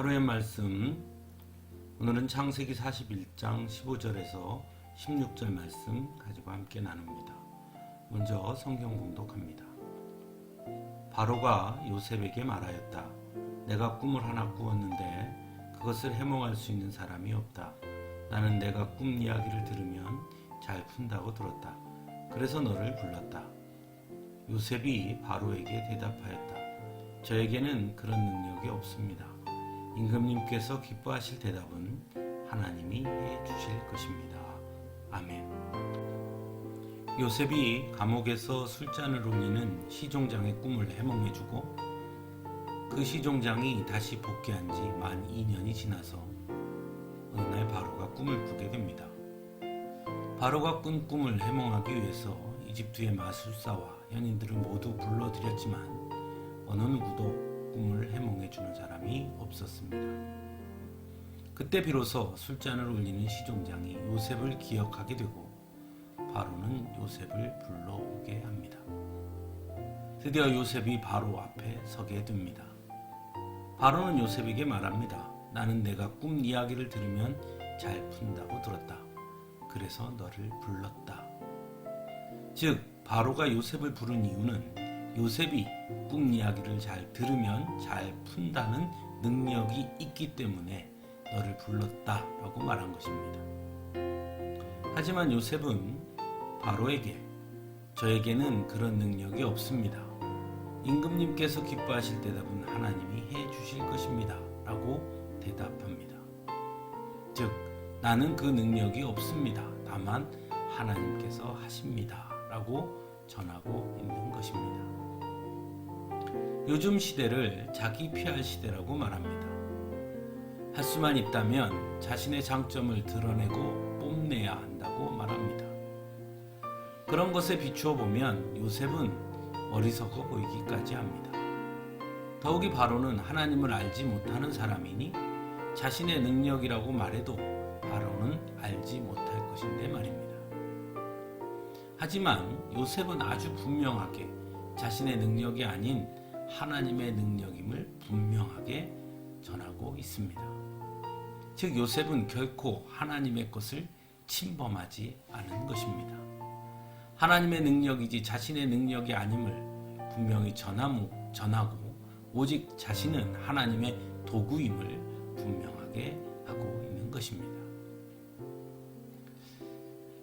하루의 말씀, 오늘은 창세기 41장 15절에서 16절 말씀 가지고 함께 나눕니다. 먼저 성경 봉독합니다. 바로가 요셉에게 말하였다. 내가 꿈을 하나 꾸었는데 그것을 해몽할 수 있는 사람이 없다. 나는 내가 꿈 이야기를 들으면 잘 푼다고 들었다. 그래서 너를 불렀다. 요셉이 바로에게 대답하였다. 저에게는 그런 능력이 없습니다. 임금님께서 기뻐하실 대답은 하나님이 해주실 것입니다. 아멘. 요셉이 감옥에서 술잔을 올리는 시종장의 꿈을 해몽해주고 그 시종장이 다시 복귀한 지 만 2년이 지나서 어느 날 바로가 꿈을 꾸게 됩니다. 바로가 꾼 꿈을 해몽하기 위해서 이집트의 마술사와 현인들을 모두 불러들였지만 어느 누구도 꿈을 해몽해주는 사람이 없었습니다. 그때 비로소 술잔을 올리는 시종장이 요셉을 기억하게 되고 바로는 요셉을 불러오게 합니다. 드디어 요셉이 바로 앞에 서게 됩니다. 바로는 요셉에게 말합니다. 나는 내가 꿈 이야기를 들으면 잘 푼다고 들었다. 그래서 너를 불렀다. 즉 바로가 요셉을 부른 이유는 요셉이 꿈 이야기를 잘 들으면 잘 푼다는 능력이 있기 때문에 너를 불렀다라고 말한 것입니다. 하지만 요셉은 바로에게 저에게는 그런 능력이 없습니다. 임금님께서 기뻐하실 대답은 하나님이 해주실 것입니다. 라고 대답합니다. 즉 나는 그 능력이 없습니다. 다만 하나님께서 하십니다. 라고 전하고 있는 것입니다. 요즘 시대를 자기 PR 시대라고 말합니다. 할 수만 있다면 자신의 장점을 드러내고 뽐내야 한다고 말합니다. 그런 것에 비추어 보면 요셉은 어리석어 보이기까지 합니다. 더욱이 바로는 하나님을 알지 못하는 사람이니 자신의 능력이라고 말해도 바로는 알지 못할 것인데 말입니다. 하지만 요셉은 아주 분명하게 자신의 능력이 아닌 하나님의 능력임을 분명하게 전하고 있습니다. 즉 요셉은 결코 하나님의 것을 침범하지 않은 것입니다. 하나님의 능력이지 자신의 능력이 아님을 분명히 전하고 오직 자신은 하나님의 도구임을 분명하게 하고 있는 것입니다.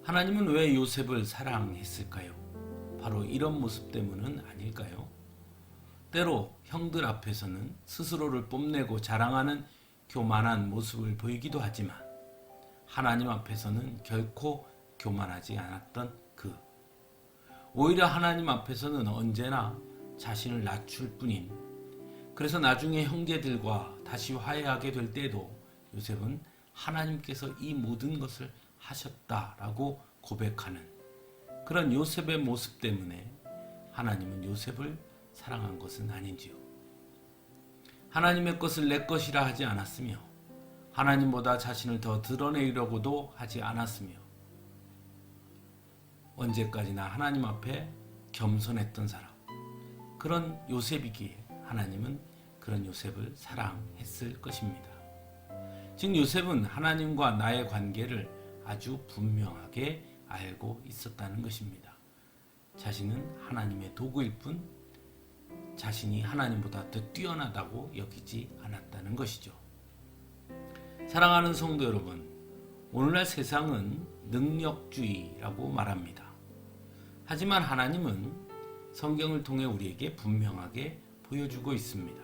하나님은 왜 요셉을 사랑했을까요? 바로 이런 모습 때문은 아닐까요? 때로 형들 앞에서는 스스로를 뽐내고 자랑하는 교만한 모습을 보이기도 하지만 하나님 앞에서는 결코 교만하지 않았던 오히려 하나님 앞에서는 언제나 자신을 낮출 뿐인 그래서 나중에 형제들과 다시 화해하게 될 때도 요셉은 하나님께서 이 모든 것을 하셨다라고 고백하는 그런 요셉의 모습 때문에 하나님은 요셉을 사랑한 것은 아닌지요. 하나님의 것을 내 것이라 하지 않았으며 하나님보다 자신을 더 드러내려고도 하지 않았으며 언제까지나 하나님 앞에 겸손했던 사람 그런 요셉이기에 하나님은 그런 요셉을 사랑했을 것입니다. 즉 요셉은 하나님과 나의 관계를 아주 분명하게 알고 있었다는 것입니다. 자신은 하나님의 도구일 뿐 자신이 하나님보다 더 뛰어나다고 여기지 않았다는 것이죠. 사랑하는 성도 여러분, 오늘날 세상은 능력주의라고 말합니다. 하지만 하나님은 성경을 통해 우리에게 분명하게 보여주고 있습니다.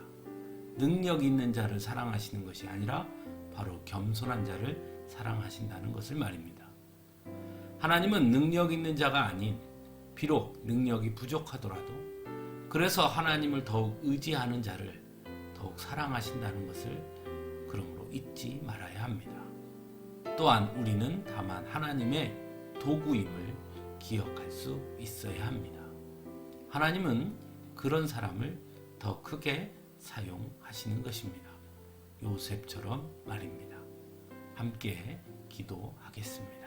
능력 있는 자를 사랑하시는 것이 아니라 바로 겸손한 자를 사랑하신다는 것을 말입니다. 하나님은 능력 있는 자가 아닌 비록 능력이 부족하더라도 그래서 하나님을 더욱 의지하는 자를 더욱 사랑하신다는 것을 그러므로 잊지 말아야 합니다. 또한 우리는 다만 하나님의 도구임을 기억할 수 있어야 합니다. 하나님은 그런 사람을 더 크게 사용하시는 것입니다. 요셉처럼 말입니다. 함께 기도하겠습니다.